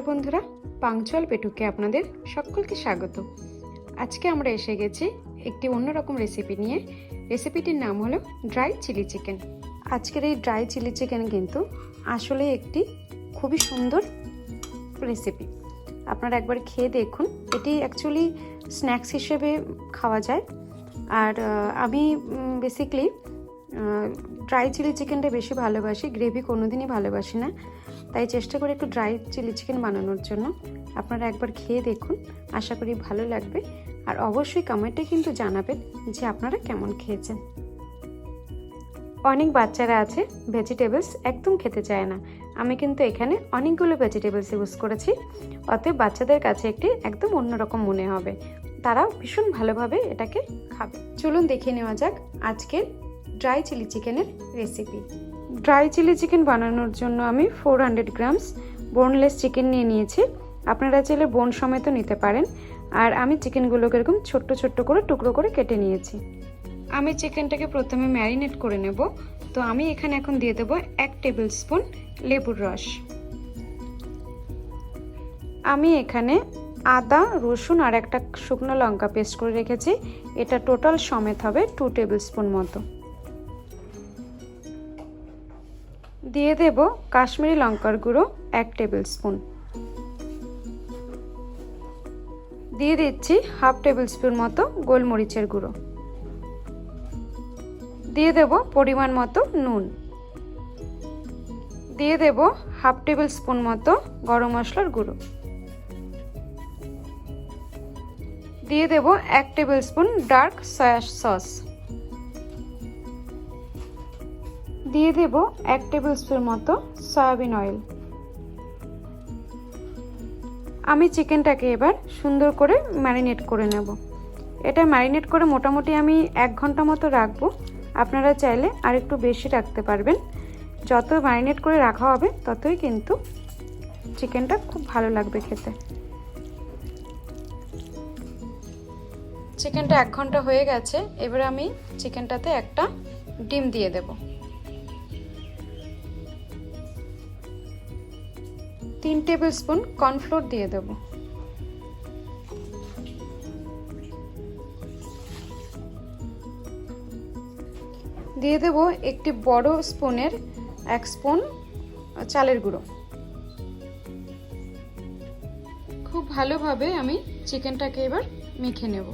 বন্ধুরা, পাংচুয়াল পেটুকে আপনাদের সকলকে স্বাগত। আজকে আমরা এসে গেছি একটি অন্যরকম রেসিপি নিয়ে। রেসিপিটির নাম হলো ড্রাই চিলি চিকেন। আজকের এই ড্রাই চিলি চিকেন কিন্তু আসলে একটি খুবই সুন্দর রেসিপি। আপনারা একবার খেয়ে দেখুন। এটি অ্যাকচুয়ালি স্ন্যাক্স হিসেবে খাওয়া যায়। আর আমি বেসিক্যালি ড্রাই চিলি চিকেনটা বেশি ভালোবাসি, গ্রেভি কোনোদিনই ভালোবাসি না। তাই চেষ্টা করি একটু ড্রাই চিলি চিকেন বানানোর জন্য। আপনারা একবার খেয়ে দেখুন, আশা করি ভালো লাগবে। আর অবশ্যই কমেন্টে কিন্তু জানাবেন যে আপনারা কেমন খেয়েছেন। অনেক বাচ্চারা আছে ভেজিটেবলস একদম খেতে চায় না। আমি কিন্তু এখানে অনেকগুলো ভেজিটেবলস ইউজ করেছি, অতএব বাচ্চাদের কাছে একটি একদম অন্যরকম মনে হবে। তারা ভীষণ ভালোভাবে এটাকে খাবে। চলুন দেখে নেওয়া যাক আজকের ড্রাই চিলি চিকেনের রেসিপি। ড্রাই চিলি চিকেন বানানোর জন্য আমি 400 গ্রামস বোনলেস চিকেন নিয়ে নিয়েছি। আপনারা চাইলে বোন সমেত নিতে পারেন। আর আমি চিকেনগুলোকে এরকম ছোট্ট ছোট্ট করে টুকরো করে কেটে নিয়েছি। আমি চিকেনটাকে প্রথমে ম্যারিনেট করে নেব। তো আমি এখানে এখন দিয়ে দেবো 1 টেবিল স্পুন লেবুর রস। আমি এখানে আদা, রসুন আর একটা শুকনো লঙ্কা পেস্ট করে রেখেছি। এটা টোটাল সমেত হবে 2 টেবিল স্পুন মতো। দিয়ে দেব কাশ্মীরি লঙ্কার গুঁড়ো 1 টেবিল স্পুন। দিয়ে দিচ্ছি 1/2 টেবিল স্পুন মতো গোলমরিচের গুঁড়ো। দিয়ে দেব পরিমাণ মতো নুন। দিয়ে দেব 1/2 টেবিল স্পুন মতো গরম মশলার গুঁড়ো। দিয়ে দেব 1 table spoon dark soya sauce. দিয়ে দেব 1 টেবিল স্পুন মতো সয়াবিন অয়েল। আমি চিকেনটাকে এবার সুন্দর করে ম্যারিনেট করে নেব। এটা ম্যারিনেট করে মোটামুটি আমি 1 ঘন্টা মতো রাখবো। আপনারা চাইলে আর একটু বেশি রাখতে পারবেন। যত ম্যারিনেট করে রাখা হবে ততই কিন্তু চিকেনটা খুব ভালো লাগবে খেতে। চিকেনটা 1 ঘন্টা হয়ে গেছে। এবার আমি চিকেনটাতে একটা ডিম দিয়ে দেব। 3 টেবিল স্পুন কর্নফ্লোর দিয়ে দেব। দিয়ে দেব একটি বড় স্পুনের 1 স্পুন চালের গুঁড়ো। খুব ভালোভাবে আমি চিকেনটাকে এবার মেখে নেব।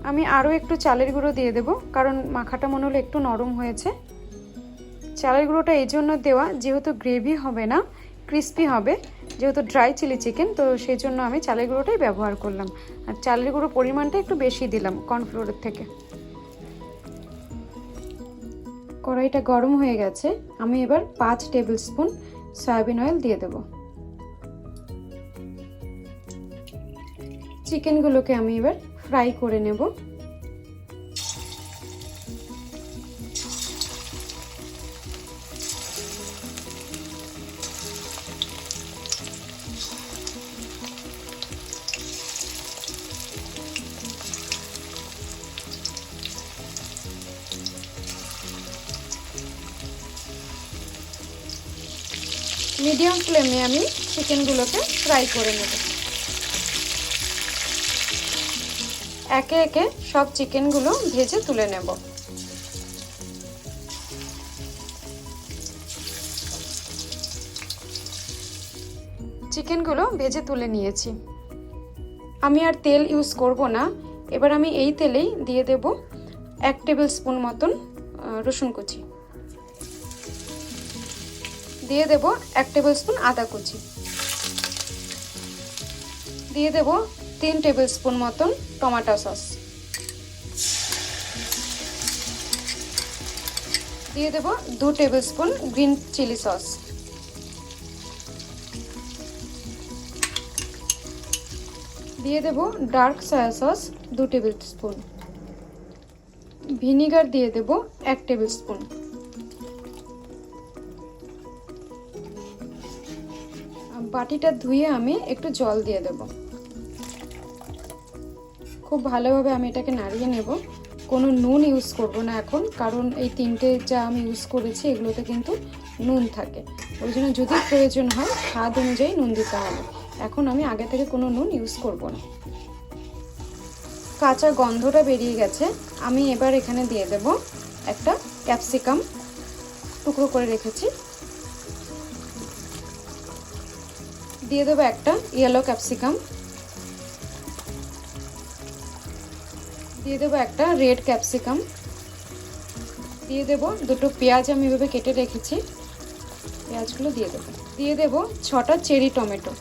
আমি আরও একটু চালের গুঁড়ো দিয়ে দেব, কারণ মাখাটা মনে হলো একটু নরম হয়েছে। চালের গুঁড়োটা এই জন্য দেওয়া, যেহেতু গ্রেভি হবে না, ক্রিস্পি হবে, যেহেতু ড্রাই চিলি চিকেন, তো সেই জন্য আমি চালের গুঁড়োটাই ব্যবহার করলাম। আর চালের গুঁড়ো পরিমাণটা একটু বেশি দিলাম কর্নফ্লোরের থেকে। কড়াইটা গরম হয়ে গেছে। আমি এবার 5 টেবিল স্পুন সয়াবিন অয়েল দিয়ে দেব। চিকেনগুলোকে আমি এবার ফ্রাই করে নেব। মিডিয়াম ফ্লেমে আমি চিকেনগুলোকে ফ্রাই করে নেব। একে একে সব চিকেনগুলো ভেজে তুলে নেব। চিকেনগুলো ভেজে তুলে নিয়েছি। আমি আর তেল ইউজ করব না। এবার আমি এই তেলেই দিয়ে দেব 1 টেবিল স্পুন মতন রসুন কুচি। দিয়ে দেব 1 টেবিল স্পুন আদা কুচি। দিয়ে দেব 3 টেবিল স্পুন মতন টমেটো সস। দিয়ে দেব 2 tablespoon green chilli sauce. দিয়ে দেব dark soya sauce 2 tablespoon. Vinegar দিয়ে দেব 1 টেবিল স্পুন। বাটিটা ধুয়ে আমি একটু জল দিয়ে দেব। খুব ভালোভাবে আমি এটাকে নাড়িয়ে নেব। কোনো নুন ইউজ করব না এখন, কারণ এই তিনটে যা আমি ইউজ করেছি এগুলোতে কিন্তু নুন থাকে। ওই জন্য যদি প্রয়োজন হয় স্বাদ অনুযায়ী নুন দিতে হবে। এখন আমি আগে থেকে কোনো নুন ইউজ করব না। কাঁচা গন্ধটা বেরিয়ে গেছে। আমি এবার এখানে দিয়ে দেব একটা ক্যাপসিকাম টুকরো করে রেখেছি, দিয়ে দেবো একটা ইয়েলো ক্যাপসিকাম, দিয়ে দেবো একটা রেড ক্যাপসিকাম, দিয়ে দেবো দুটো পেঁয়াজ আমি এভাবে কেটে রেখেছি, পেঁয়াজগুলো দিয়ে দেবো 6টা চেরি টমেটো।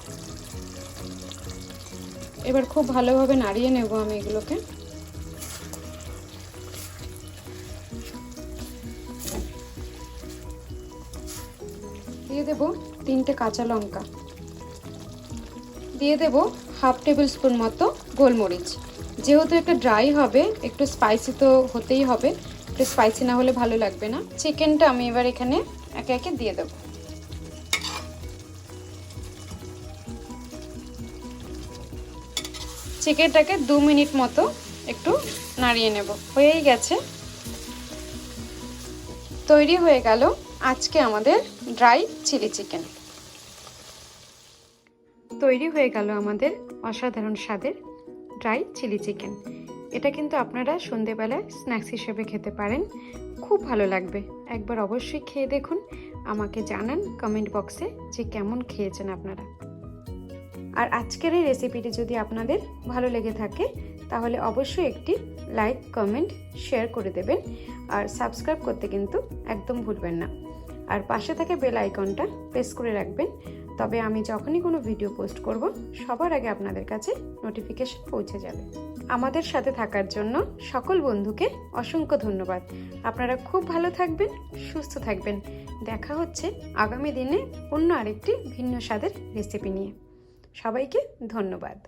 এবার খুব ভালোভাবে নাড়িয়ে নেব আমি এগুলোকে। দিয়ে দেব 3টে কাঁচা লঙ্কা, দিয়ে দেব হাফ টেবিল স্পুন মতো গোলমরিচ। যেহেতু একটা ড্রাই হবে, একটু স্পাইসি তো হতেই হবে, একটু স্পাইসি না হলে ভালো লাগবে না। চিকেনটা আমি এবার এখানে একে একে দিয়ে দেব। চিকেনটাকে 2 মিনিট মতো একটু নাড়িয়ে নেব। হয়েই গেছে, তৈরি হয়ে গেল আজকে আমাদের ড্রাই চিলি চিকেন। তৈরি হয়ে গেল আমাদের অসাধারণ স্বাদের ড্রাই চিলি চিকেন। এটা কিন্তু আপনারা সন্ধেবেলায় স্ন্যাক্স হিসেবে খেতে পারেন, খুব ভালো লাগবে। একবার অবশ্যই খেয়ে দেখুন, আমাকে জানান কমেন্ট বক্সে যে কেমন খেয়েছেন আপনারা। আর আজকের এই রেসিপিটি যদি আপনাদের ভালো লেগে থাকে তাহলে অবশ্যই একটি লাইক, কমেন্ট, শেয়ার করে দেবেন। আর সাবস্ক্রাইব করতে কিন্তু একদম ভুলবেন না। আর পাশে থাকা বেল আইকনটা প্রেস করে রাখবেন, তবে আমি যখনই কোনো ভিডিও পোস্ট করব সবার আগে আপনাদের কাছে নোটিফিকেশন পৌঁছে যাবে। আমাদের সাথে থাকার জন্য সকল বন্ধুকে অসংখ্য ধন্যবাদ। আপনারা খুব ভালো থাকবেন, সুস্থ থাকবেন। দেখা হচ্ছে আগামী দিনে অন্য আরেকটি ভিন্ন স্বাদের রেসিপি নিয়ে। সবাইকে ধন্যবাদ।